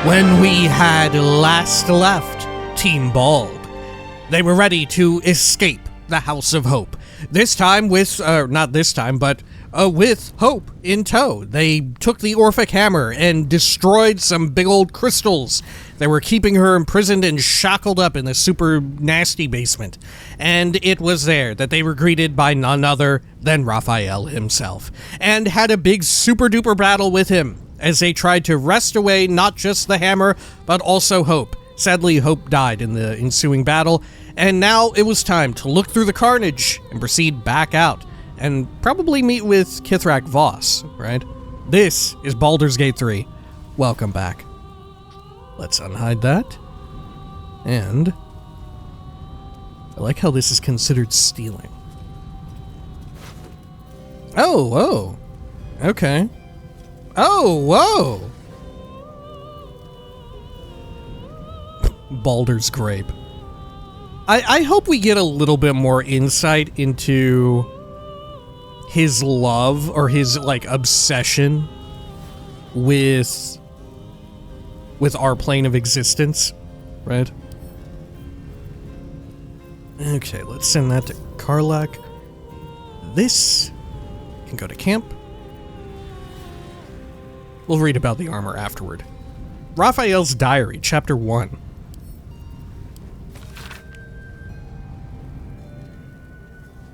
When we had last left Team Bald, they were ready to escape the House of Hope. This time with, with Hope in tow. They took the Orphic Hammer and destroyed some big old crystals that were keeping her imprisoned and shackled up in the super nasty basement. And it was there that they were greeted by none other than Raphael himself, and had a big super duper battle with him as they tried to wrest away not just the hammer, but also Hope. Sadly, Hope died in the ensuing battle, and now it was time to look through the carnage and proceed back out, and probably meet with Kith'rak Voss, right? This is Baldur's Gate 3. Welcome back. Let's unhide that. And I like how this is considered stealing. Oh, whoa. Okay. Oh, whoa! Baldur's Grape. I hope we get a little bit more insight into his love or his, obsession with our plane of existence, right? Okay, let's send that to Karlach. This can go to camp. We'll read about the armor afterward. Raphael's Diary, Chapter 1.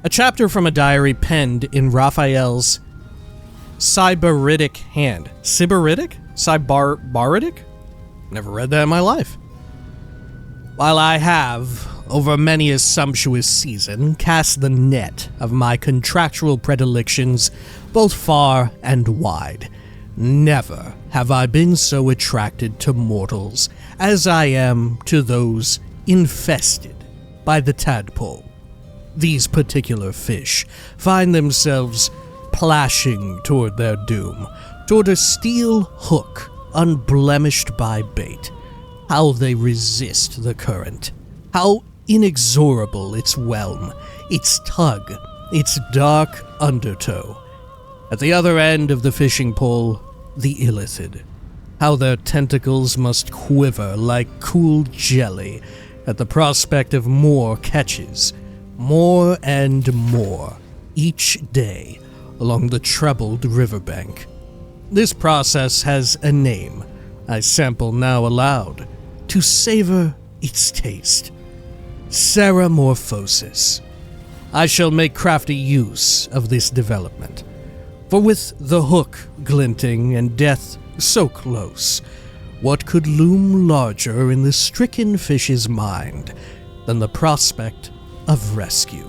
A chapter from a diary penned in Raphael's Sybaritic hand. Sybaritic? Sybaritic? Never read that in my life. While I have, over many a sumptuous season, cast the net of my contractual predilections both far and wide, never have I been so attracted to mortals as I am to those infested by the tadpole. These particular fish find themselves plashing toward their doom, toward a steel hook unblemished by bait. How they resist the current, how inexorable its whelm, its tug, its dark undertow. At the other end of the fishing pole, the illithid, how their tentacles must quiver like cool jelly at the prospect of more catches, more and more, each day along the troubled riverbank. This process has a name I sample now aloud to savor its taste. Ceramorphosis. I shall make crafty use of this development. For with the hook glinting and death so close, what could loom larger in the stricken fish's mind than the prospect of rescue?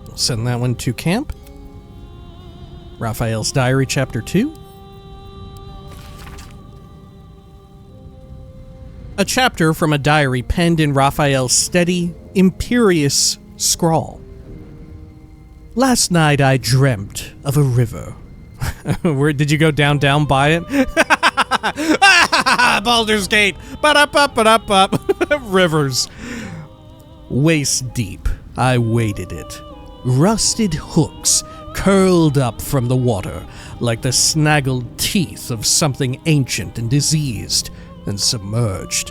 We'll send that one to camp. Raphael's Diary, Chapter 2. A chapter from a diary penned in Raphael's steady, imperious scrawl. Last night I dreamt of a river. Where did you go down by it? Baldur's Gate. Ba-da-ba-ba-da-ba. Rivers. Waist deep, I waded it. Rusted hooks curled up from the water like the snaggled teeth of something ancient and diseased and submerged.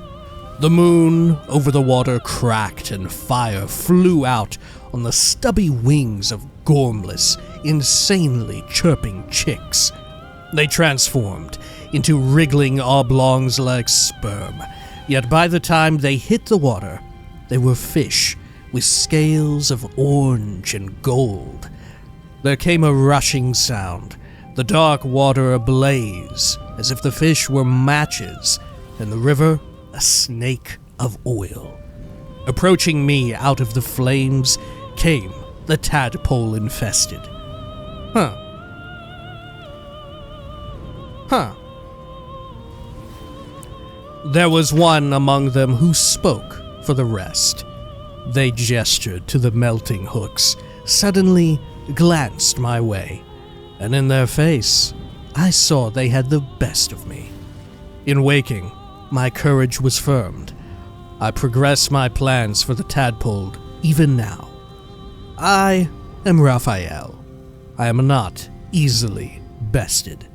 The moon over the water cracked and fire flew out on the stubby wings of gormless, insanely chirping chicks. They transformed into wriggling oblongs like sperm, yet by the time they hit the water, they were fish with scales of orange and gold. There came a rushing sound, the dark water ablaze, as if the fish were matches, and the river a snake of oil. Approaching me out of the flames came the tadpole infested. Huh. There was one among them who spoke for the rest. They gestured to the melting hooks, suddenly glanced my way, and in their face, I saw they had the best of me. In waking, my courage was firmed. I progress my plans for the tadpole even now. I am Raphael. I am not easily bested.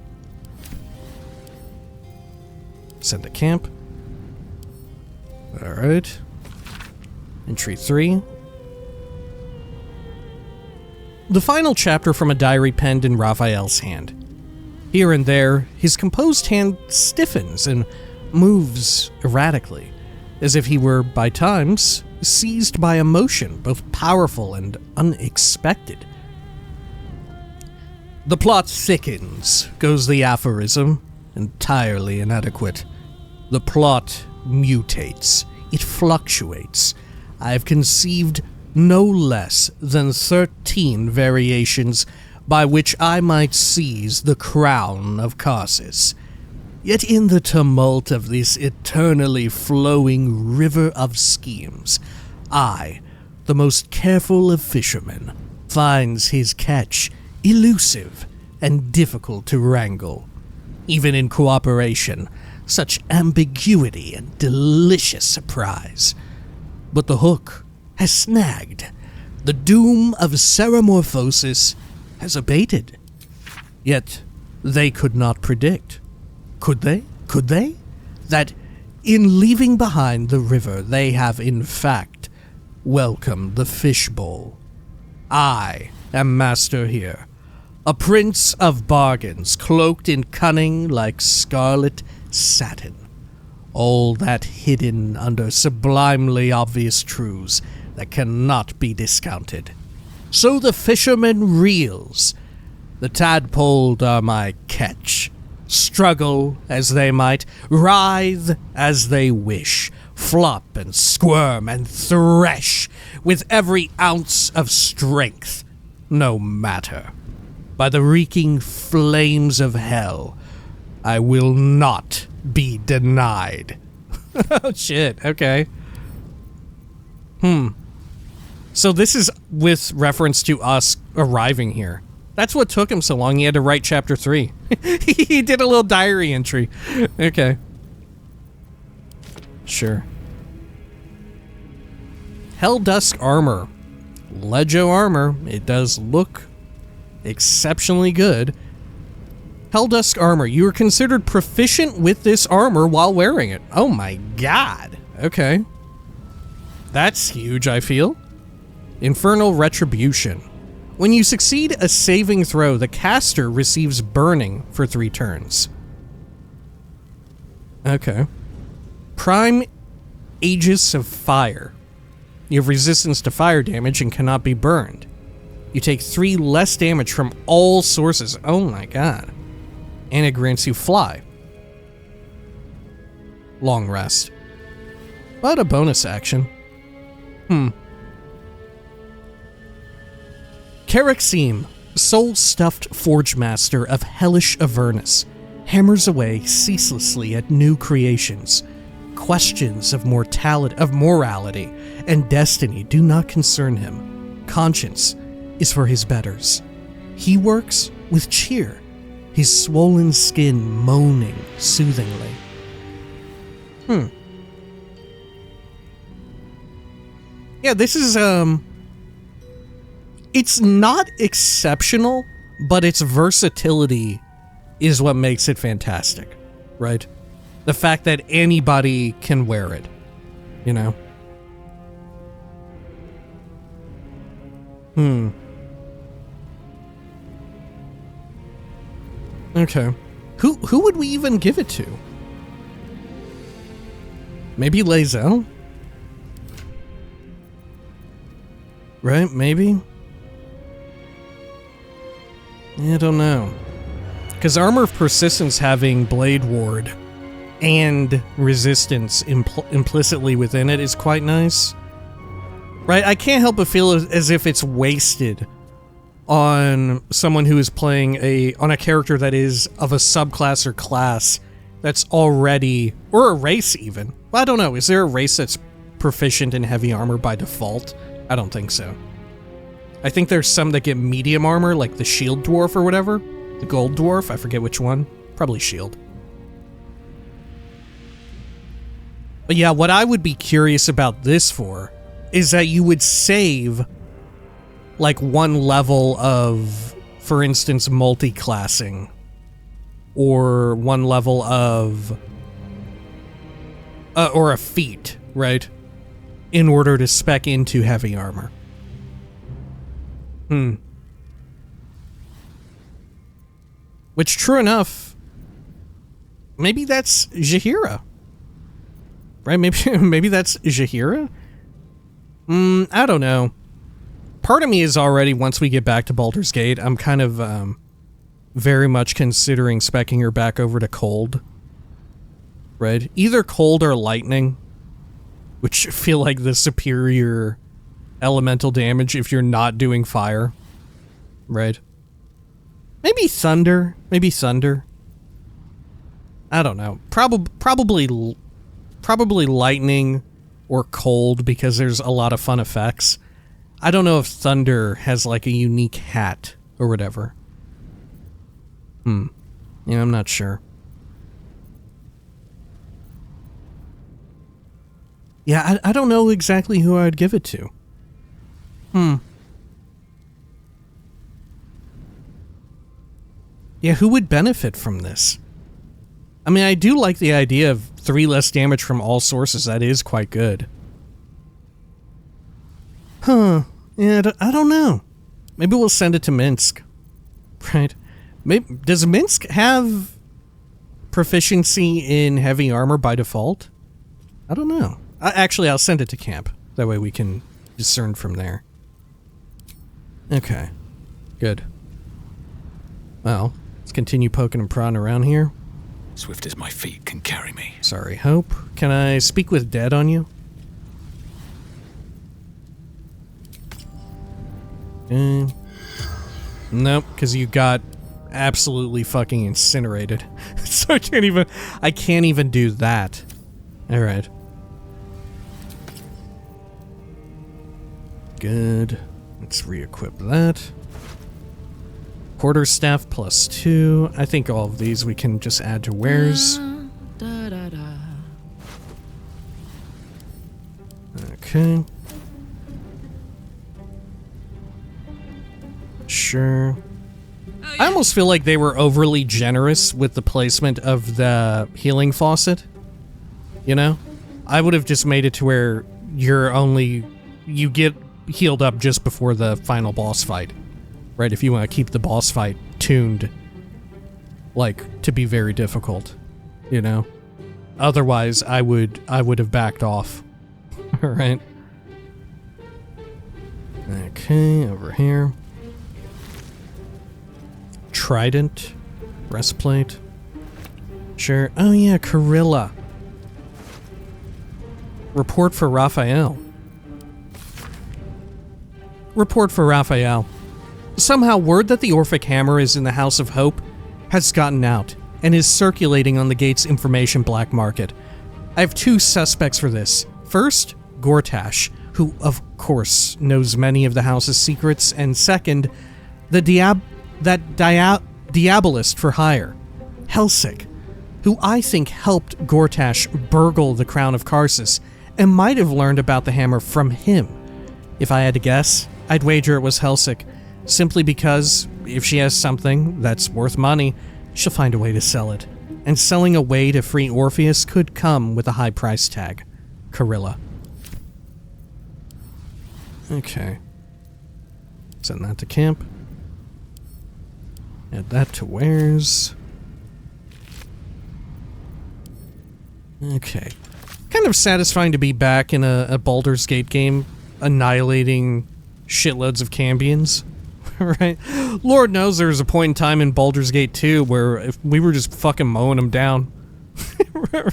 Send to camp. Alright. Entry 3. The final chapter from a diary penned in Raphael's hand. Here and there, his composed hand stiffens and moves erratically, as if he were, by times, seized by emotion, both powerful and unexpected. The plot thickens, goes the aphorism, entirely inadequate. The plot mutates, it fluctuates. I've conceived no less than 13 variations by which I might seize the crown of Karsus. Yet in the tumult of this eternally flowing river of schemes, I, the most careful of fishermen, finds his catch elusive and difficult to wrangle. Even in cooperation, such ambiguity and delicious surprise. But the hook has snagged. The doom of Ceramorphosis has abated. Yet they could not predict. Could they? Could they? That in leaving behind the river they have in fact welcomed the fishbowl. I am master here, a prince of bargains cloaked in cunning like scarlet satin. All that hidden under sublimely obvious truths that cannot be discounted. So the fisherman reels. The tadpoled are my catch. Struggle as they might, writhe as they wish, flop and squirm and thresh with every ounce of strength. No matter. By the reeking flames of hell, I will not be denied. Oh shit, okay. So this is with reference to us arriving here. That's what took him so long. He had to write chapter 3. He did a little diary entry. Okay. Sure. Helldusk armor. Legio armor. It does look exceptionally good. Helldusk armor. You are considered proficient with this armor while wearing it. Oh my god. Okay. That's huge, I feel. Infernal Retribution. When you succeed a saving throw, the caster receives burning for 3 turns. Okay. Prime Aegis of Fire. You have resistance to fire damage and cannot be burned. You take 3 less damage from all sources. Oh my god. And it grants you fly. Long rest. But a bonus action. Kith'rak, soul-stuffed forge master of hellish Avernus, hammers away ceaselessly at new creations. Questions of morality and destiny do not concern him. Conscience is for his betters. He works with cheer, his swollen skin moaning soothingly. Yeah, this is, it's not exceptional, but its versatility is what makes it fantastic, right? The fact that anybody can wear it, you know? Okay. Who would we even give it to? Maybe Lae'zel? Right, maybe? I don't know. Because Armor of Persistence having Blade Ward and Resistance implicitly within it is quite nice. Right, I can't help but feel as if it's wasted on someone who is playing on a character that is of a subclass or class that's already, or a race even. Well, I don't know, is there a race that's proficient in heavy armor by default? I don't think so. I think there's some that get medium armor, like the Shield Dwarf or whatever. The Gold Dwarf, I forget which one. Probably Shield. But yeah, what I would be curious about this for is that you would save like 1 level of, for instance, multi-classing. Or 1 level of or a feat, right? In order to spec into heavy armor. Which, true enough, maybe that's Jaheira. Right? Maybe that's Jaheira? I don't know. Part of me is already, once we get back to Baldur's Gate, I'm kind of very much considering speccing her back over to cold. Right? Either cold or lightning, which feel like the superior elemental damage if you're not doing fire. Right? Maybe thunder. Maybe thunder. I don't know. Probably lightning or cold, because there's a lot of fun effects. I don't know if thunder has like a unique hat or whatever. Yeah, I'm not sure. Yeah, I don't know exactly who I'd give it to. Yeah, who would benefit from this? I mean, I do like the idea of 3 less damage from all sources. That is quite good. Yeah, I don't know. Maybe we'll send it to Minsk. Right? Does Minsk have proficiency in heavy armor by default? I don't know. Actually, I'll send it to camp. That way we can discern from there. Okay. Good. Well, let's continue poking and prodding around here. Swift as my feet can carry me. Sorry, Hope. Can I speak with dead on you? Nope, because you got absolutely fucking incinerated. So I can't even do that. Alright. Good. Let's re-equip that. Quarterstaff +2. I think all of these we can just add to wares. Okay. Sure. I almost feel like they were overly generous with the placement of the healing faucet. You know? I would have just made it to where you get healed up just before the final boss fight. Right, if you want to keep the boss fight tuned, like, to be very difficult, you know? Otherwise, I would have backed off. Alright. Okay, over here. Trident. Breastplate. Sure. Oh yeah, Carilla. Report for Raphael. Report for Raphael. Somehow, word that the Orphic Hammer is in the House of Hope has gotten out and is circulating on the gate's information black market. I have 2 suspects for this. First, Gortash, who, of course, knows many of the house's secrets, and second, the Diabolist for hire, Helsik, who I think helped Gortash burgle the Crown of Karsus and might have learned about the hammer from him. If I had to guess, I'd wager it was Helsik. Simply because, if she has something that's worth money, she'll find a way to sell it. And selling a way to free Orpheus could come with a high price tag. Carilla. Okay. Send that to camp. Add that to wares. Okay. Kind of satisfying to be back in a Baldur's Gate game, annihilating shitloads of Cambions. Right? Lord knows there was a point in time in Baldur's Gate 2 where if we were just fucking mowing them down.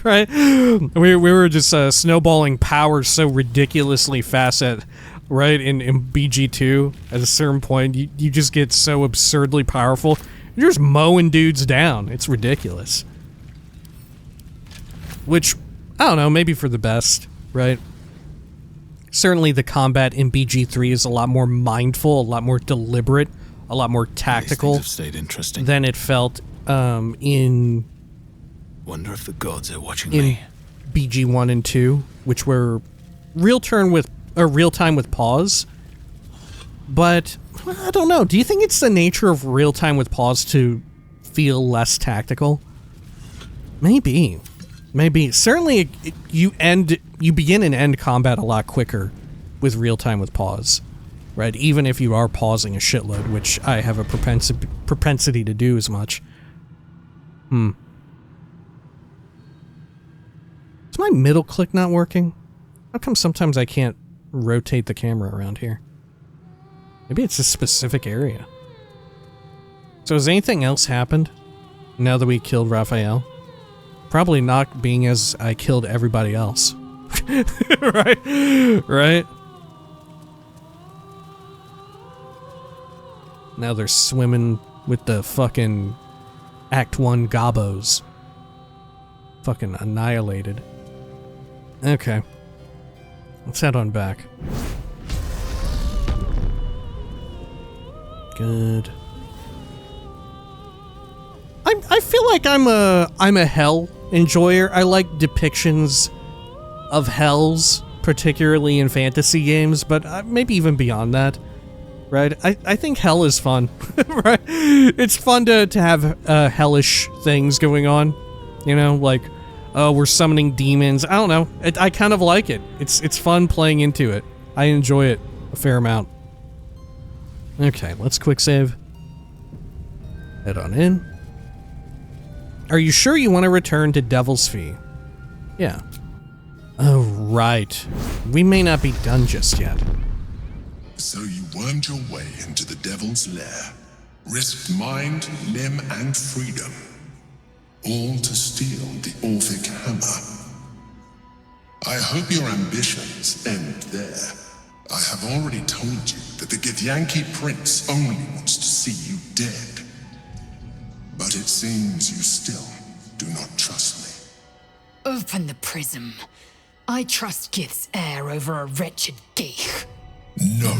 Right? We were just snowballing power so ridiculously fast at, right, in BG2 at a certain point. You just get so absurdly powerful. You're just mowing dudes down. It's ridiculous. Which, I don't know, maybe for the best, right? Certainly the combat in BG3 is a lot more mindful, a lot more deliberate, a lot more tactical These things have stayed interesting. than it felt in Wonder if the gods are watching me. BG1 and 2, which were real time with pause. But I don't know. Do you think it's the nature of real time with pause to feel less tactical? Maybe. Maybe. Certainly, you begin and end combat a lot quicker with real-time with pause. Right? Even if you are pausing a shitload, which I have a propensity to do as much. Is my middle click not working? How come sometimes I can't rotate the camera around here? Maybe it's a specific area. So has anything else happened now that we killed Raphael? Probably not, being as I killed everybody else. Right? Right? Now they're swimming with the fucking Act 1 gobos. Fucking annihilated. Okay. Let's head on back. Good. I feel like I'm a hell enjoyer. I like depictions of hells, particularly in fantasy games, but maybe even beyond that. Right? I think hell is fun. Right? It's fun to have hellish things going on. You know, like, oh, we're summoning demons. I don't know. I kind of like it. It's fun playing into it. I enjoy it a fair amount. Okay, let's quick save. Head on in. Are you sure you want to return to Devil's Fee? Yeah. Oh, right. We may not be done just yet. So you wormed your way into the Devil's Lair, risked mind, limb, and freedom, all to steal the Orphic Hammer. I hope your ambitions end there. I have already told you that the Githyanki Prince only wants to see you dead. But it seems you still do not trust me. Open the prism. I trust Gith's heir over a wretched geek. No.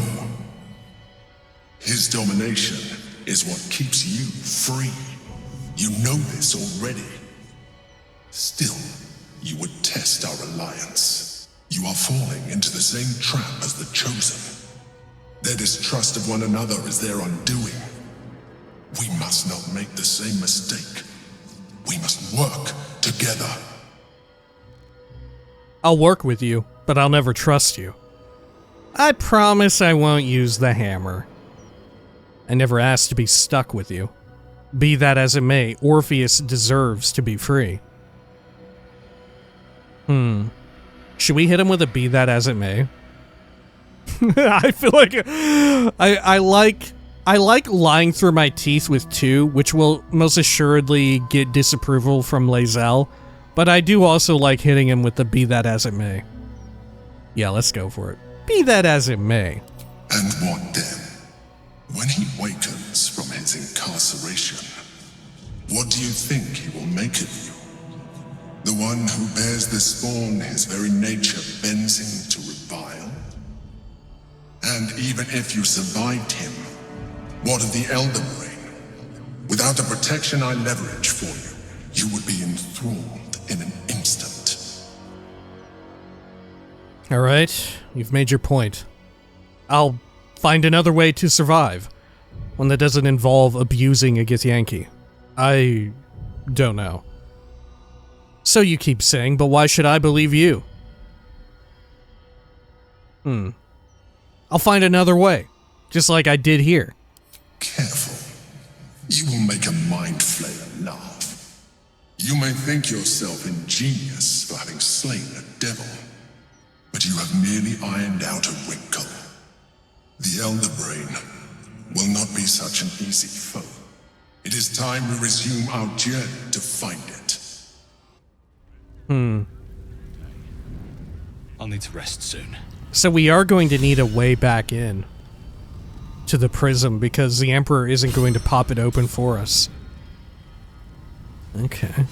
His domination is what keeps you free. You know this already. Still, you would test our alliance. You are falling into the same trap as the Chosen. Their distrust of one another is their undoing. We must not make the same mistake. We must work together. I'll work with you, but I'll never trust you. I promise I won't use the hammer. I never asked to be stuck with you. Be that as it may, Orpheus deserves to be free. Should we hit him with a be that as it may? I feel like I like lying through my teeth with 2, which will most assuredly get disapproval from Lae'zel, but I do also like hitting him with the be that as it may. Yeah, let's go for it. Be that as it may. And what then? When he wakens from his incarceration, what do you think he will make of you? The one who bears the spawn his very nature bends him to revile? And even if you survived him, what of the Elder Brain? Without the protection I leverage for you, you would be enthralled in an instant. Alright, you've made your point. I'll find another way to survive. One that doesn't involve abusing a Githyanki. I don't know. So you keep saying, but why should I believe you? I'll find another way, just like I did here. Careful. You will make a mind flayer laugh. You may think yourself ingenious for having slain a devil, but you have merely ironed out a wrinkle. The Elder Brain will not be such an easy foe. It is time we resume our journey to find it. I'll need to rest soon. So we are going to need a way back in to the prism because the Emperor isn't going to pop it open for us. Okay.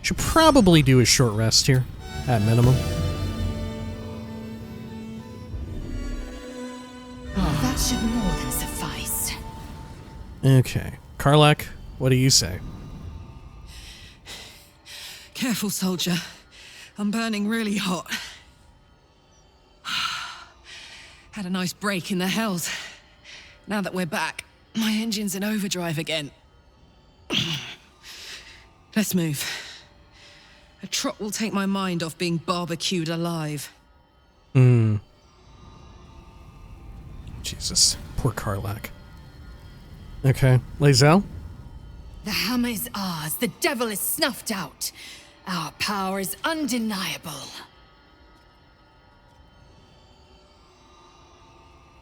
Should probably do a short rest here, at minimum. That should more than suffice. Okay. Karlach, what do you say? Careful, soldier. I'm burning really hot. Had a nice break in the hells. Now that we're back, my engine's in overdrive again. Let's move. A trot will take my mind off being barbecued alive. Jesus. Poor Karlach. Okay. Lae'zel? The hammer is ours. The devil is snuffed out. Our power is undeniable.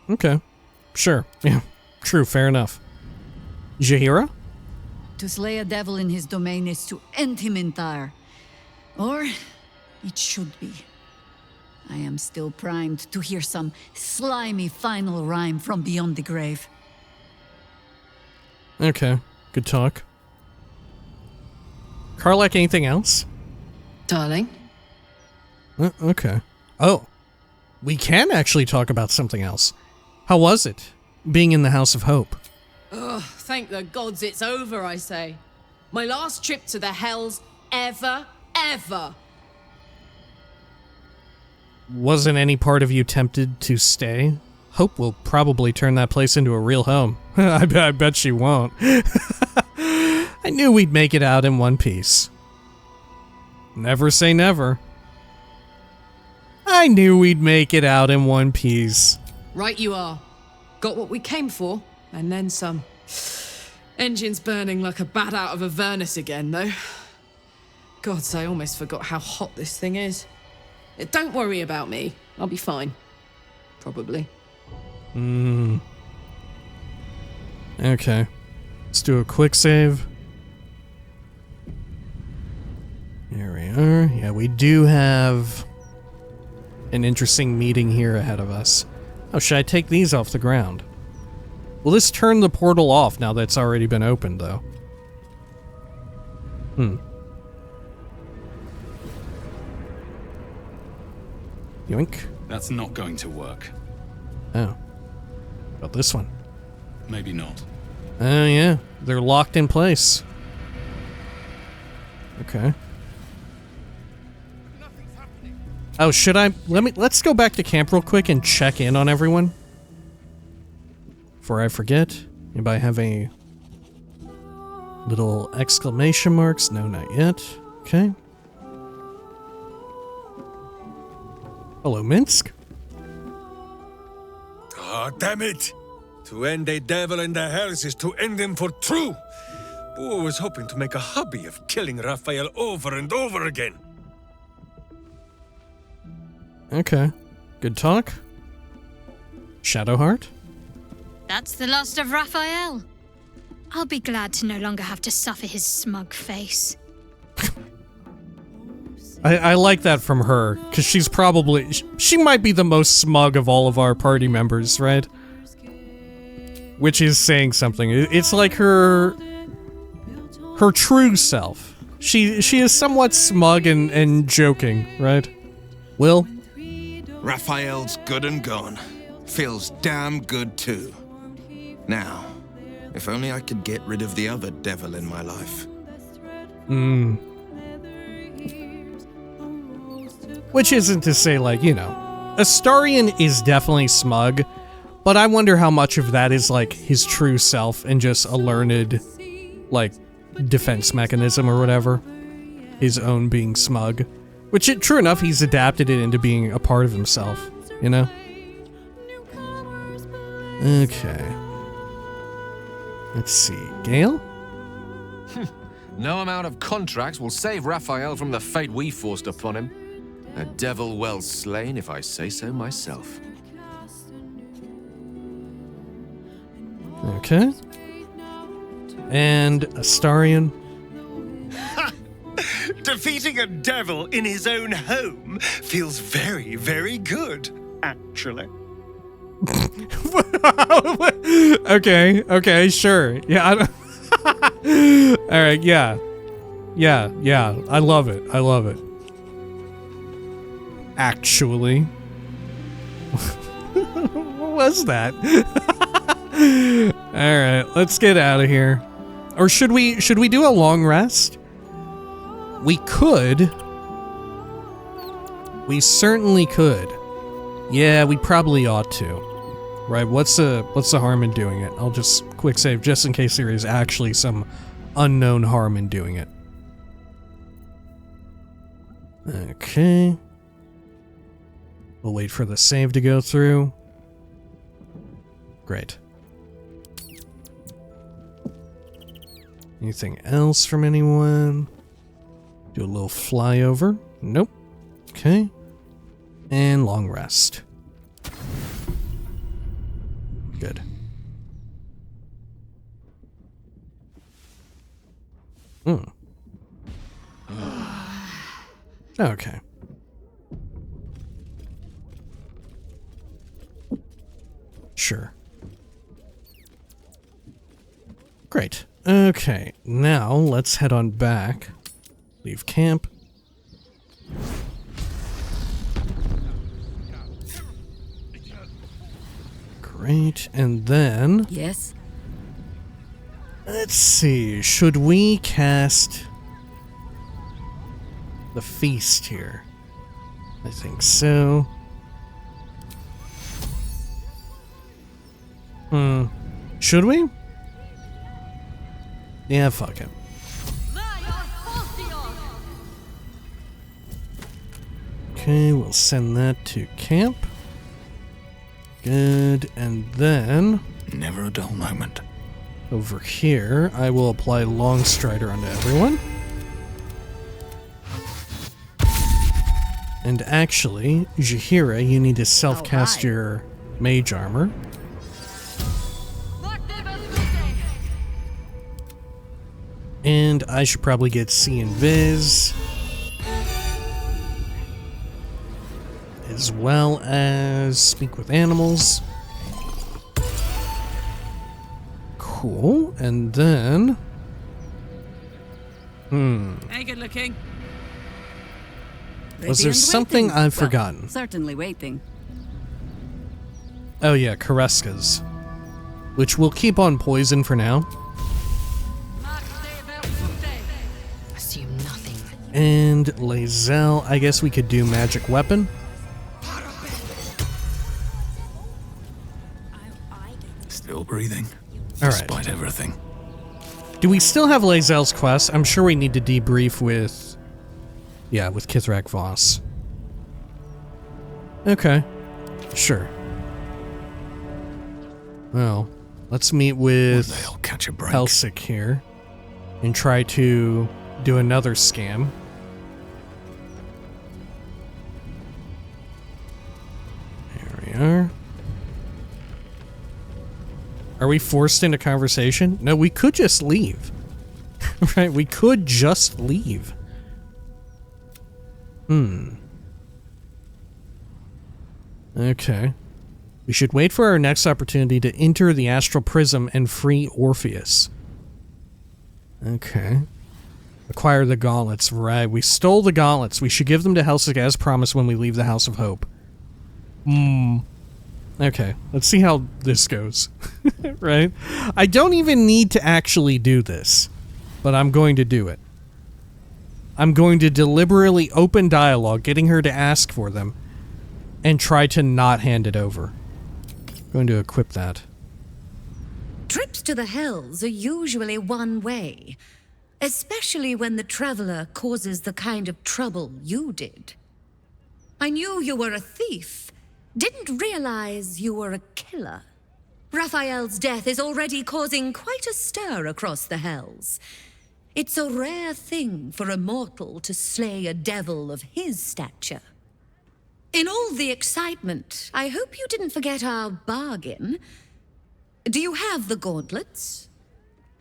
Okay. Sure. Yeah. True. Fair enough. Jaheira? To slay a devil in his domain is to end him entire. Or it should be. I am still primed to hear some slimy final rhyme from beyond the grave. Okay. Good talk. Karlach, anything else? Darling? Okay. Oh. We can actually talk about something else. How was it, being in the House of Hope? Ugh, thank the gods it's over, I say. My last trip to the Hells ever. Wasn't any part of you tempted to stay? Hope will probably turn that place into a real home. I bet she won't. I knew we'd make it out in one piece. Never say never. I knew we'd make it out in one piece. Right you are. Got what we came for, and then some. Engine's burning like a bat out of a furnace again, though. Gods, I almost forgot how hot this thing is. Don't worry about me. I'll be fine. Probably. Okay. Let's do a quick save. Here we are. Yeah, we do have an interesting meeting here ahead of us. Oh, should I take these off the ground? Will this turn the portal off now that it's already been opened, though? Yoink. That's not going to work. Oh. About this one? Maybe not. Oh, yeah. They're locked in place. Okay. Oh, should I... Let's go back to camp real quick and check in on everyone. Before I forget. Anybody have any little exclamation marks? No, not yet. Okay. Hello, Minsk. Ah, damn it! To end a devil in the hells is to end him for true! Boor was hoping to make a hobby of killing Raphael over and over again. Okay. Good talk. Shadowheart? That's the last of Raphael. I'll be glad to no longer have to suffer his smug face. I like that from her, because she's probably... She might be the most smug of all of our party members, right? Which is saying something. It's like her true self. She is somewhat smug and joking, right? Will? Raphael's good and gone. Feels damn good too. Now, if only I could get rid of the other devil in my life. Which isn't to say, like, you know, Astarion is definitely smug, but I wonder how much of that is, like, his true self and just a learned, like, defense mechanism or whatever. His own being smug. Which, true enough, he's adapted it into being a part of himself, you know? Okay. Let's see. Gale? No amount of contracts will save Raphael from the fate we forced upon him. A devil well slain, if I say so myself. Okay. And Astarion? Defeating a devil in his own home feels very, very good, actually. Okay, sure. Yeah. Alright, yeah. Yeah. I love it. Actually. What was that? Alright, let's get out of here. Or should we do a long rest? We could. We certainly could. Yeah, we probably ought to. Right, what's the harm in doing it? I'll just quick save just in case there is actually some unknown harm in doing it. Okay. We'll wait for the save to go through. Great. Anything else from anyone? Do a little flyover. Nope. Okay. And long rest. Good. Okay. Sure. Great. Okay, now let's head on back. Leave camp. Great, and then... Yes? Let's see, should we cast the feast here? I think so. Should we? Yeah, fuck it. Okay, we'll send that to camp. Good, and then... Never a dull moment. Over here, I will apply Long Strider onto everyone. And actually, Jaheira, you need to self-cast your mage armor. And I should probably get See and Viz. As well as Speak with Animals. Cool, and then... Hey, good looking. Was there something I've forgotten? Certainly waiting. Oh yeah, Kareska's. Which we'll keep on poison for now. Assume nothing. And Lae'zel, I guess we could do Magic Weapon. Still breathing. All right. Despite everything. Do we still have Lae'zel's quest? I'm sure we need to debrief with... Yeah, with Kith'rak Voss. Okay. Sure. Well, let's meet with They'll catch a break. Helsik here and try to do another scam. Here we are. Are we forced into conversation? No, we could just leave. Right, we could just leave. Okay. We should wait for our next opportunity to enter the Astral Prism and free Orpheus. Okay. Acquire the gauntlets. Right, we stole the gauntlets. We should give them to Helsik as promised when we leave the House of Hope. Okay, let's see how this goes. Right? I don't even need to actually do this, but I'm going to do it. I'm going to deliberately open dialogue, getting her to ask for them, and try to not hand it over. I'm going to equip that. Trips to the Hells are usually one way, especially when the traveler causes the kind of trouble you did. I knew you were a thief, didn't realize you were a killer. Raphael's death is already causing quite a stir across the Hells. It's a rare thing for a mortal to slay a devil of his stature. In all the excitement, I hope you didn't forget our bargain. Do you have the gauntlets?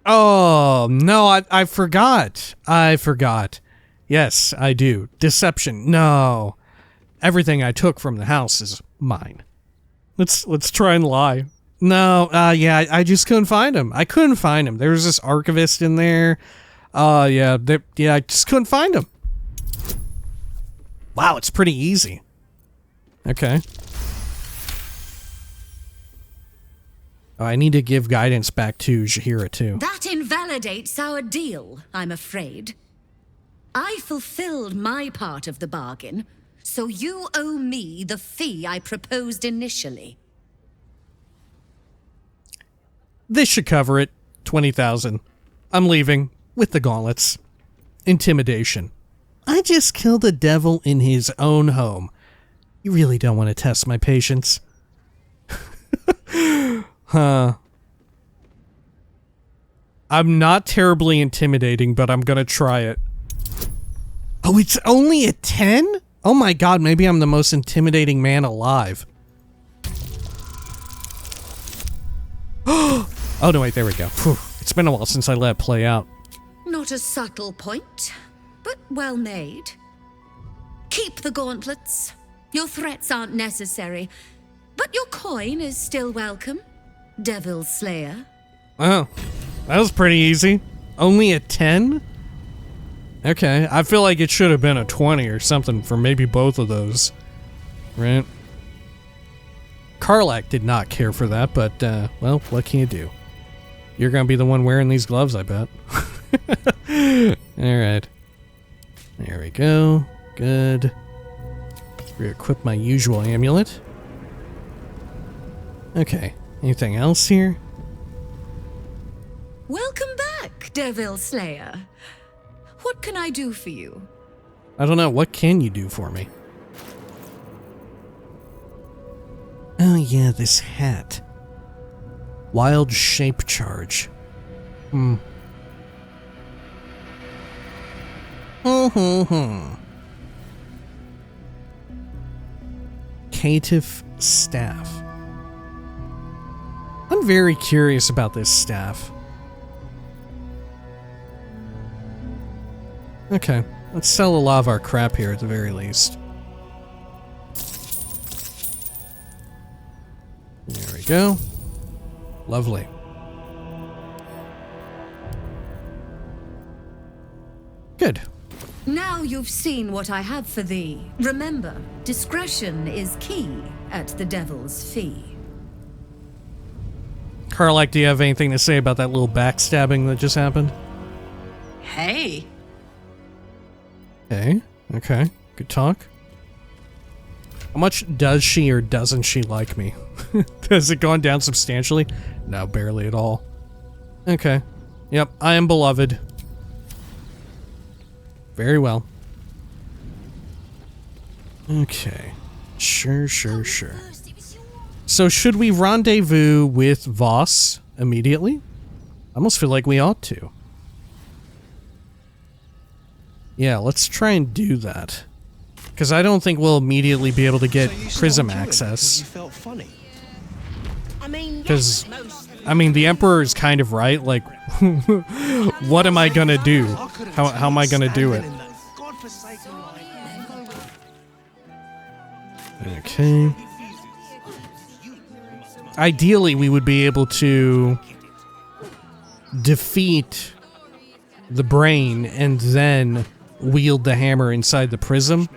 Oh, no, I forgot. I forgot. Yes, I do. Deception. No. Everything I took from the house is mine. Let's try and lie. No, yeah, I just couldn't find him. I couldn't find him. There was this archivist in there. Yeah, I just couldn't find him. Wow, it's pretty easy. Okay. Oh, I need to give guidance back to Jaheira, too. That invalidates our deal, I'm afraid. I fulfilled my part of the bargain, so you owe me the fee I proposed initially. This should cover it. 20,000. I'm leaving with the gauntlets. Intimidation. I just killed a devil in his own home. You really don't want to test my patience. Huh. I'm not terribly intimidating, but I'm gonna try it. Oh, it's only a 10? Oh my god, maybe I'm the most intimidating man alive. Oh no, wait, there we go. Whew. It's been a while since I let it play out. Not a subtle point, but well made. Keep the gauntlets. Your threats aren't necessary, but your coin is still welcome, Devil Slayer. Oh, that was pretty easy. Only a 10? Okay, I feel like it should have been a 20 or something for maybe both of those. Right? Karlach did not care for that, but, well, what can you do? You're gonna be the one wearing these gloves, I bet. Alright. There we go. Good. Re-equip my usual amulet. Okay. Anything else here? Welcome back, Devil Slayer. What can I do for you? I don't know. What can you do for me? Oh yeah, this hat. Wild shape charge. Caitiff staff. I'm very curious about this staff. Okay, let's sell a lot of our crap here at the very least. There we go. Lovely. Good. Now you've seen what I have for thee. Remember, discretion is key at the Devil's Fee. Karlach, do you have anything to say about that little backstabbing that just happened? Hey. Hey, okay. Good talk. How much does she or doesn't she like me? Has it gone down substantially? No, barely at all. Okay. Yep, I am beloved. Very well. Okay. Sure. So should we rendezvous with Voss immediately? I almost feel like we ought to. Yeah, let's try and do that. Because I don't think we'll immediately be able to get prism access. Because, I mean, the Emperor is kind of right. Like, what am I gonna do? How am I gonna do it? Okay. Ideally, we would be able to defeat the brain and then wield the hammer inside the prism.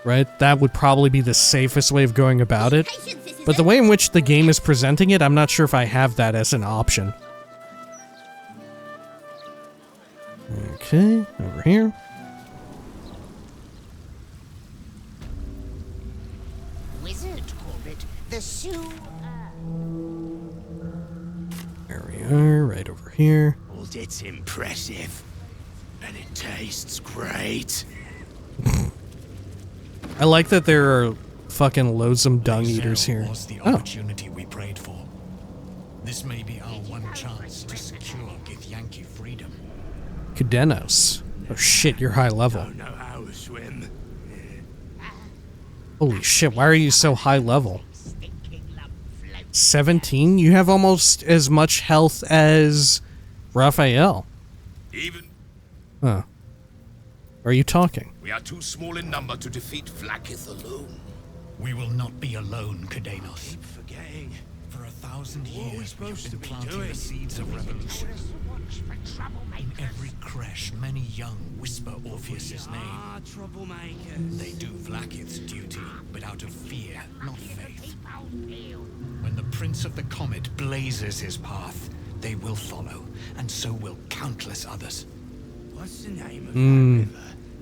Right? That would probably be the safest way of going about it. But the way in which the game is presenting it, I'm not sure if I have that as an option. Okay, over here. Wizard called it the sewer. There we are, right over here. Well, it's impressive. And it tastes great. I like that there are fucking loathsome dung eaters here. Was the opportunity we prayed for. This may be our one chance to secure Githyanki freedom. Kudenos. Oh shit, you're high level. Don't know how to swim. Holy shit, why are you so high level? 17? You have almost as much health as Raphael. Even Huh. Are you talking? we are too small in number to defeat Vlaakith alone. We will not be alone, Kudenos. Keep forgetting. For 1,000 What are we years we have supposed been to be planting doing? the seeds of revolution. In every creche, many young whisper Orpheus's name. Troublemakers. They do Vlaakith's duty, but out of fear, not faith. When the Prince of the Comet blazes his path, they will follow, and so will countless others. What's the name of that river?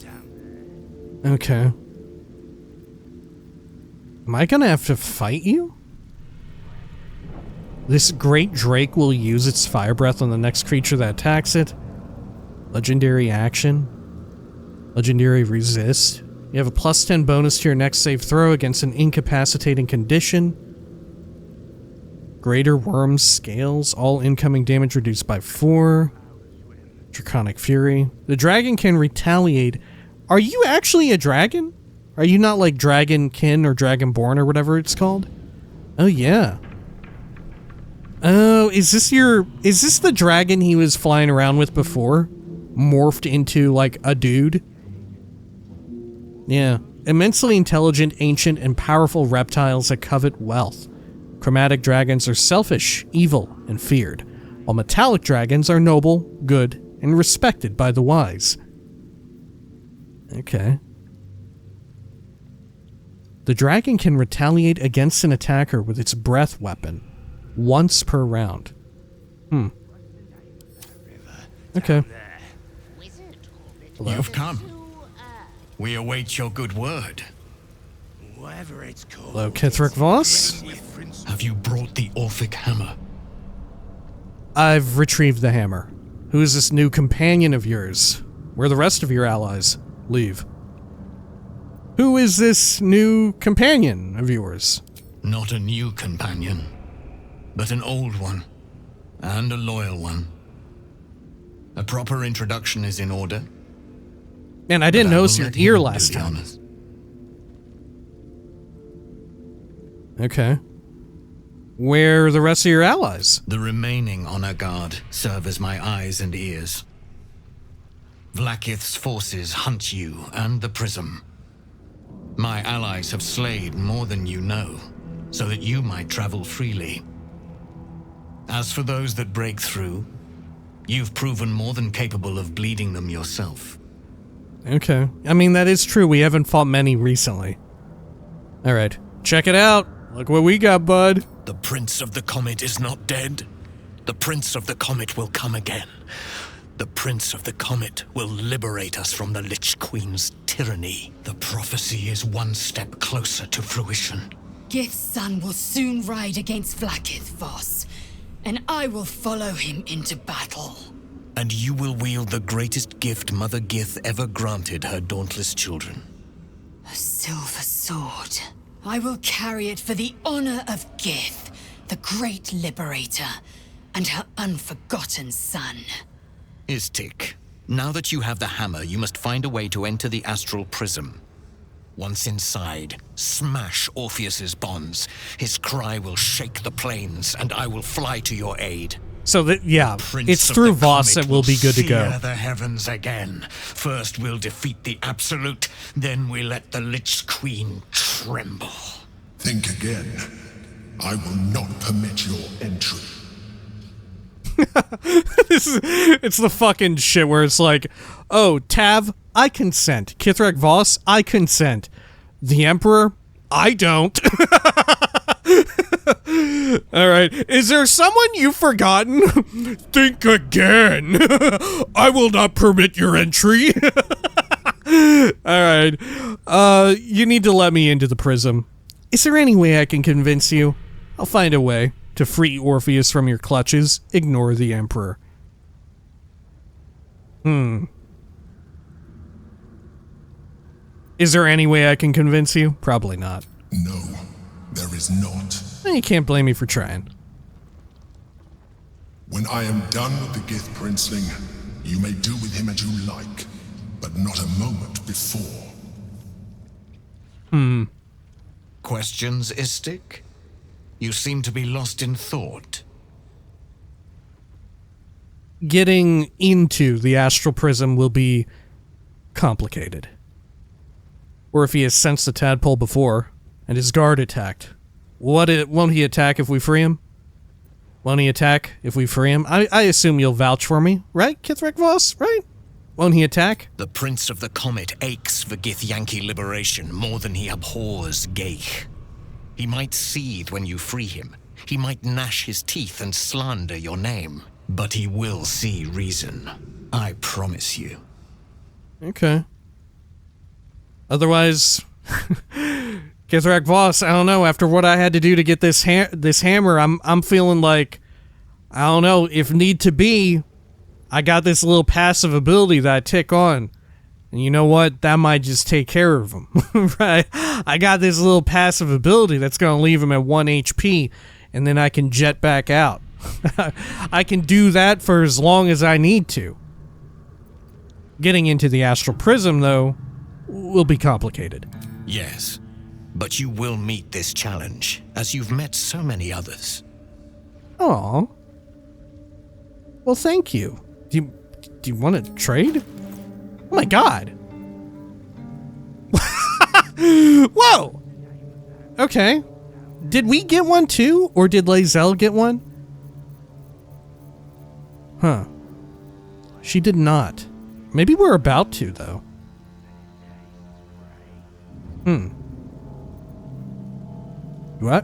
Damn. Okay. Am I gonna have to fight you? This great drake will use its fire breath on the next creature that attacks it. Legendary action. Legendary resist. You have a +10 bonus to your next save throw against an incapacitating condition. Greater worm scales. All incoming damage reduced by 4. Draconic Fury. The dragon can retaliate. Are you actually a dragon? Are you not like Dragonkin or Dragonborn or whatever it's called? Oh, yeah. Oh, is this the dragon he was flying around with before? Morphed into, like, a dude? Yeah. Immensely intelligent, ancient, and powerful reptiles that covet wealth. Chromatic dragons are selfish, evil, and feared, while metallic dragons are noble, good, and respected by the wise. Okay. The dragon can retaliate against an attacker with its breath weapon once per round. Okay. Hello? You've come. We await your good word. Hello, Kith'rak Voss? Have you brought the Orphic hammer? I've retrieved the hammer. Who is this new companion of yours? Where are the rest of your allies? Leave. Who is this new companion of yours? Not a new companion, but an old one, and a loyal one. A proper introduction is in order. Man, I didn't notice your ear last time. Okay. Where are the rest of your allies? The remaining honor guard serve as my eyes and ears. Vlaakith's forces hunt you and the prism. My allies have slayed more than you know, so that you might travel freely. As for those that break through, you've proven more than capable of bleeding them yourself. Okay. I mean, that is true. We haven't fought many recently. Alright. Check it out. Look what we got, bud. The Prince of the Comet is not dead. The Prince of the Comet will come again. The Prince of the Comet will liberate us from the Lich Queen's tyranny. The prophecy is one step closer to fruition. Gith's son will soon ride against Vlaakith Voss, and I will follow him into battle. And you will wield the greatest gift Mother Gith ever granted her dauntless children. A silver sword. I will carry it for the honor of Gith, the great liberator, and her unforgotten son. Istik, now that you have the hammer, you must find a way to enter the astral prism. Once inside, smash Orpheus's bonds. His cry will shake the plains, and I will fly to your aid. So that, yeah, it's through Voss that we'll be good to go. Sear the heavens again. First we'll defeat the Absolute, then we let the Lich Queen tremble. Think again. I will not permit your entry. It's the fucking shit where it's like, oh, Tav, I consent. Kith'rak Voss, I consent. The Emperor, I don't. Alright, is there someone you've forgotten? Think again. I will not permit your entry. Alright, you need to let me into the prism. Is there any way I can convince you? I'll find a way to free Orpheus from your clutches. Ignore the Emperor. Is there any way I can convince you? Probably not. No, there is not. You can't blame me for trying. When I am done with the Gith Princeling, you may do with him as you like, but not a moment before. Questions, Istik? You seem to be lost in thought. Getting into the astral prism will be complicated. Or if he has sensed the tadpole before, and his guard attacked. Won't he attack if we free him? Won't he attack if we free him? I assume you'll vouch for me, right, Kith'rak Voss, right? Won't he attack? The Prince of the Comet aches for Githyanki liberation more than he abhors Geich. He might seethe when you free him. He might gnash his teeth and slander your name. But he will see reason. I promise you. Okay. Otherwise, Kith'rak Voss, I don't know, after what I had to do to get this hammer, I'm feeling like, I don't know, if need to be, I got this little passive ability that I tick on. And you know what? That might just take care of him, right? I got this little passive ability that's going to leave him at 1 HP, and then I can jet back out. I can do that for as long as I need to. Getting into the astral prism, though, will be complicated. Yes, but you will meet this challenge, as you've met so many others. Aw. Well, thank you. Do you want to trade? Oh my god. Whoa! Okay. Did we get one too? Or did Lae'zel get one? Huh. She did not. Maybe we're about to, though.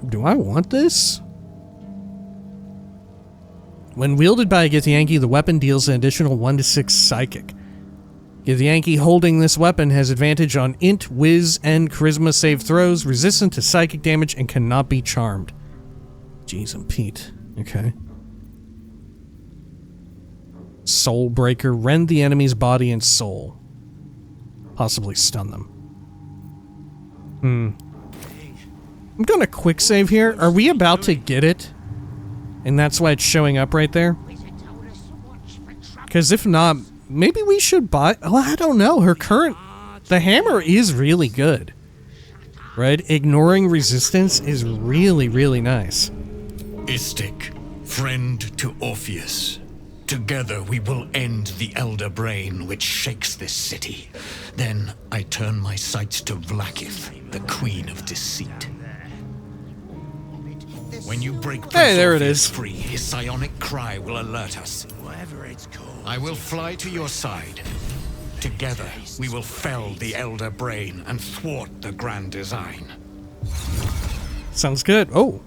Do I want this? When wielded by a Githyanki, the weapon deals an additional 1 to 6 psychic. Githyanki holding this weapon has advantage on int, whiz, and charisma save throws, resistant to psychic damage, and cannot be charmed. Jeez, I'm Pete. Okay. Soul Breaker. Rend the enemy's body and soul. Possibly stun them. I'm gonna quick save here. Are we about to get it? And that's why it's showing up right there? Because if not, maybe we should buy... Oh, I don't know. Her current... The hammer is really good. Right? Ignoring resistance is really, really nice. Istik, friend to Orpheus. Together we will end the Elder Brain which shakes this city. Then I turn my sights to Vlaakith, the Queen of Deceit. When you break Prince Orpheus free, his psionic cry will alert us. I will fly to your side. Together, we will fell the Elder Brain and thwart the grand design. Sounds good. Oh.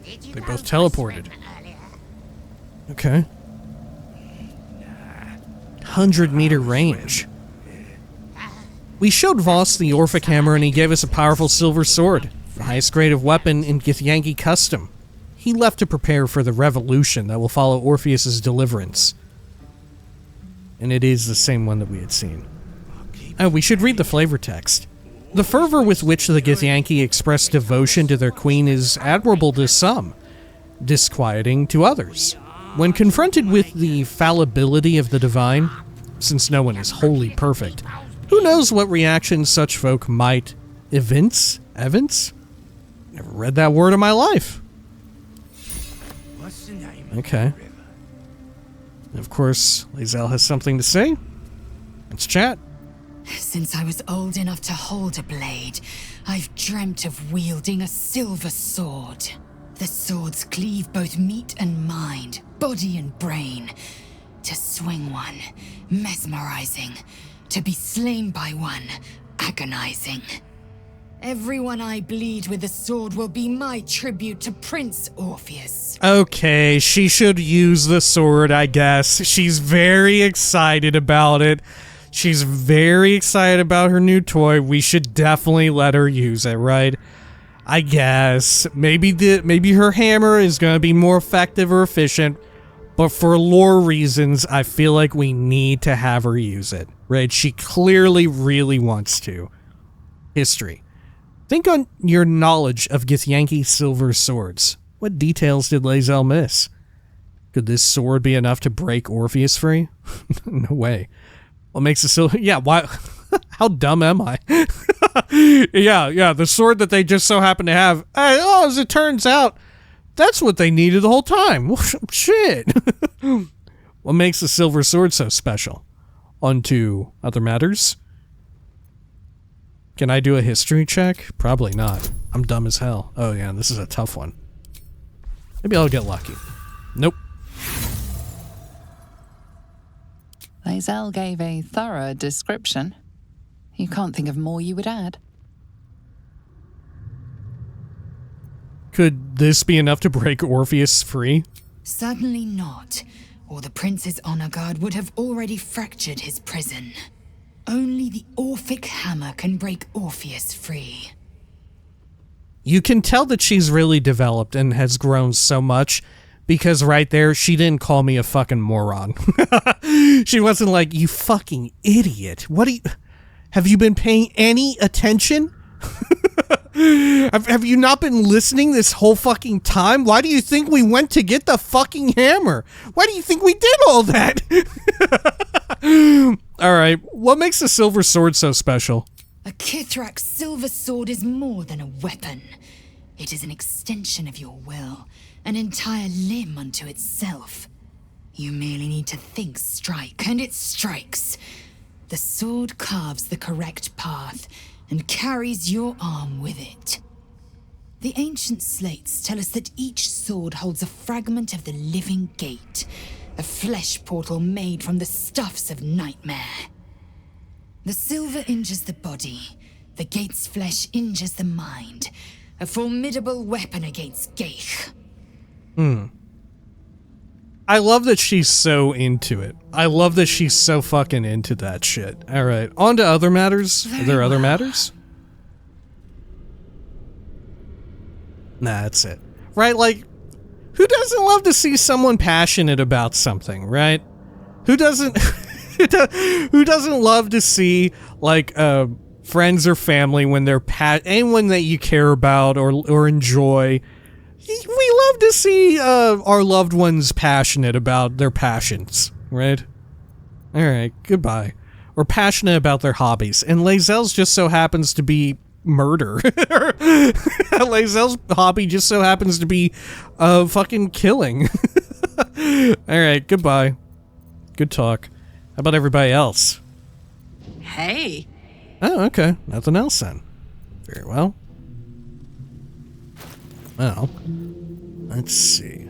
They both teleported. Okay. 100-meter range. We showed Voss the Orphic Hammer and he gave us a powerful silver sword. The highest grade of weapon in Githyanki custom. He left to prepare for the revolution that will follow Orpheus's deliverance. And it is the same one that we had seen. Oh, we should read the flavor text. The fervor with which the Githyanki express devotion to their queen is admirable to some, disquieting to others. When confronted with the fallibility of the divine, since no one is wholly perfect, who knows what reaction such folk might evince? Never read that word in my life. Okay. And of course, Lae'zel has something to say. Let's chat. Since I was old enough to hold a blade, I've dreamt of wielding a silver sword. The swords cleave both meat and mind, body and brain. To swing one, mesmerizing. To be slain by one, agonizing. Everyone I bleed with the sword will be my tribute to Prince Orpheus. Okay, she should use the sword, I guess. She's very excited about it. She's very excited about her new toy. We should definitely let her use it, right? I guess. Maybe her hammer is going to be more effective or efficient, but for lore reasons, I feel like we need to have her use it, right? She clearly really wants to. History. Think on your knowledge of Githyanki silver swords. What details did Lae'zel miss? Could this sword be enough to break Orpheus free? No way. What makes the silver... Yeah, why... How dumb am I? yeah, the sword that they just so happen to have. As it turns out, that's what they needed the whole time. Shit. What makes the silver sword so special? On to other matters. Can I do a history check? Probably not. I'm dumb as hell. Oh yeah, this is a tough one. Maybe I'll get lucky. Nope. Lae'zel gave a thorough description. You can't think of more you would add. Could this be enough to break Orpheus free? Certainly not, or the Prince's honor guard would have already fractured his prison. Only the Orphic hammer can break Orpheus free. You can tell that she's really developed and has grown so much because right there, she didn't call me a fucking moron. She wasn't like, you fucking idiot. Have you been paying any attention? Have you not been listening this whole fucking time? Why do you think we went to get the fucking hammer? Why do you think we did all that? Alright, what makes the silver sword so special? A Kith'rak silver sword is more than a weapon. It is an extension of your will, an entire limb unto itself. You merely need to think strike, and it strikes. The sword carves the correct path, and carries your arm with it. The ancient slates tell us that each sword holds a fragment of the living gate, a flesh portal made from the stuffs of nightmare. The silver injures the body, the gate's flesh injures the mind, a formidable weapon against Gaich. I love that she's so into it. I love that she's so fucking into that shit. Alright, on to other matters. Are there other matters? Nah, that's it. Right, like, who doesn't love to see someone passionate about something, right? Who doesn't who doesn't love to see, like, friends or family when they're anyone that you care about or enjoy? We love to see our loved ones passionate about their passions, right? Alright, goodbye. Or passionate about their hobbies. And Lae'zel's just so happens to be murder. Lae'zel's hobby just so happens to be fucking killing. Alright, goodbye. Good talk. How about everybody else? Hey. Oh, okay. Nothing else then. Very well. Well, let's see.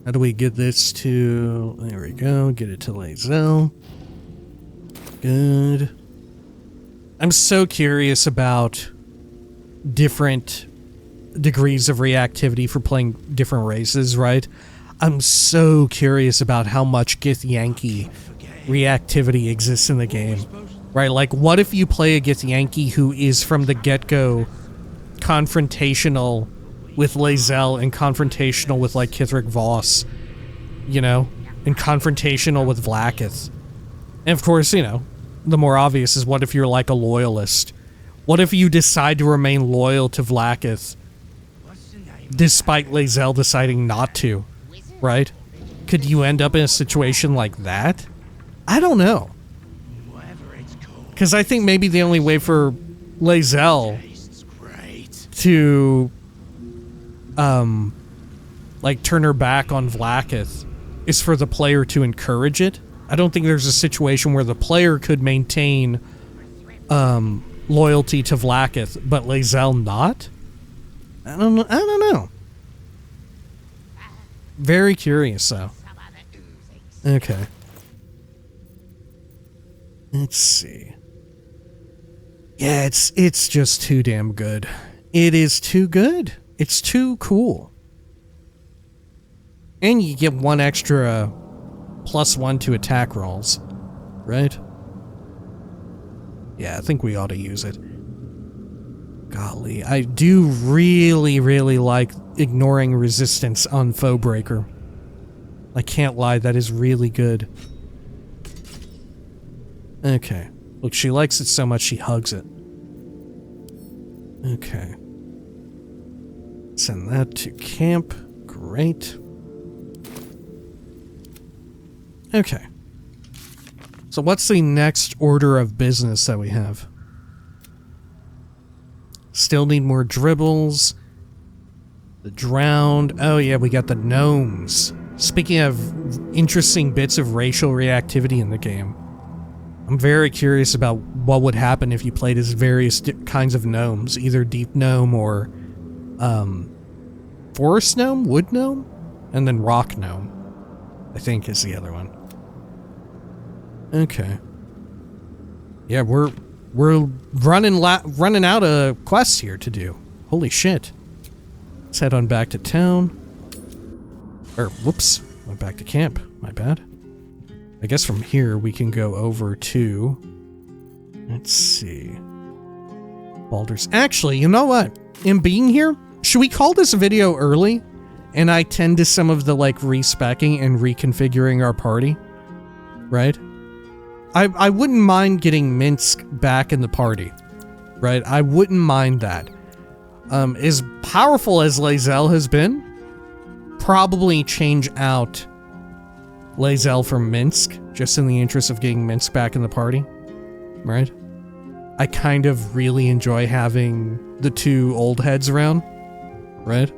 How do we get this to... There we go. Get it to Lae'zel. Good. I'm so curious about different degrees of reactivity for playing different races, right? I'm so curious about how much Githyanki reactivity exists in the game, right? Like, what if you play a Githyanki who is from the get-go confrontational with Lae'zel and confrontational with, like, Kith'rak Voss, you know? And confrontational with Vlaakith. And, of course, you know, the more obvious is what if you're, like, a loyalist? What if you decide to remain loyal to Vlaakith despite Lae'zel deciding not to, right? Could you end up in a situation like that? I don't know. Because I think maybe the only way for Lae'zel to like turn her back on Vlaakith is for the player to encourage it. I don't think there's a situation where the player could maintain loyalty to Vlaakith, but Lae'zel not. I don't know. Very curious though. Okay. Let's see. Yeah, it's just too damn good. It is too good. It's too cool. And you get one extra +1 to attack rolls, right? Yeah, I think we ought to use it. Golly, I do really, really like ignoring resistance on Foebreaker. I can't lie, that is really good. Okay. Look, she likes it so much she hugs it. Okay. Send that to camp. Great. Okay. So what's the next order of business that we have? Still need more dribbles. The drowned. Oh yeah, we got the gnomes. Speaking of interesting bits of racial reactivity in the game, I'm very curious about what would happen if you played as various kinds of gnomes, either deep gnome or forest gnome, wood gnome, and then rock gnome, I think is the other one. Okay. Yeah, we're running out of quests here to do. Holy shit. Let's head on back to town. Or, whoops, went back to camp. My bad. I guess from here we can go over to... Let's see. Baldur's... Actually, you know what? In being here, should we call this video early and I tend to some of the, like, respecking and reconfiguring our party, right? I wouldn't mind getting Minsk back in the party, right? I wouldn't mind that. As powerful as Lae'zel has been, probably change out Lae'zel from Minsk, just in the interest of getting Minsk back in the party, right? I kind of really enjoy having the two old heads around, right?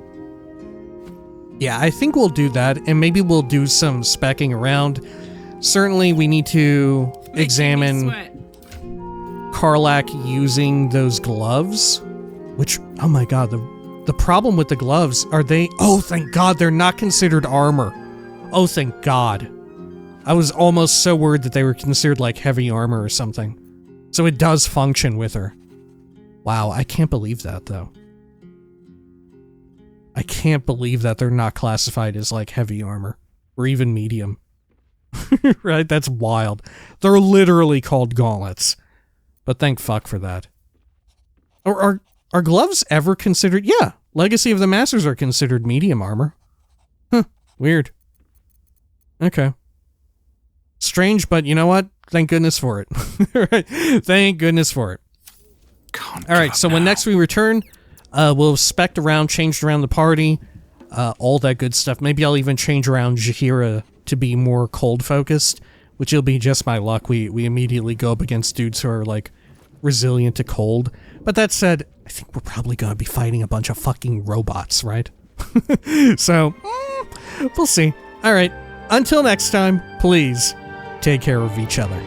Yeah, I think we'll do that, and maybe we'll do some specking around. Certainly, we need to examine Karlach using those gloves, which, oh my god, the problem with the gloves, are they... Oh, thank god, they're not considered armor. Oh, thank god. I was almost so worried that they were considered, like, heavy armor or something. So it does function with her. Wow, I can't believe that, though. I can't believe that they're not classified as, like, heavy armor. Or even medium. Right? That's wild. They're literally called gauntlets. But thank fuck for that. Or are gloves ever considered... Yeah, Legacy of the Masters are considered medium armor. Huh, weird. Okay. Strange, but you know what? Thank goodness for it. Right? Thank goodness for it. Alright, so when next we return, we'll spec around, changed around the party, all that good stuff. Maybe I'll even change around Jaheira to be more cold-focused, which will be just my luck. We immediately go up against dudes who are, like, resilient to cold. But that said, I think we're probably going to be fighting a bunch of fucking robots, right? So, we'll see. Alright, until next time, please take care of each other.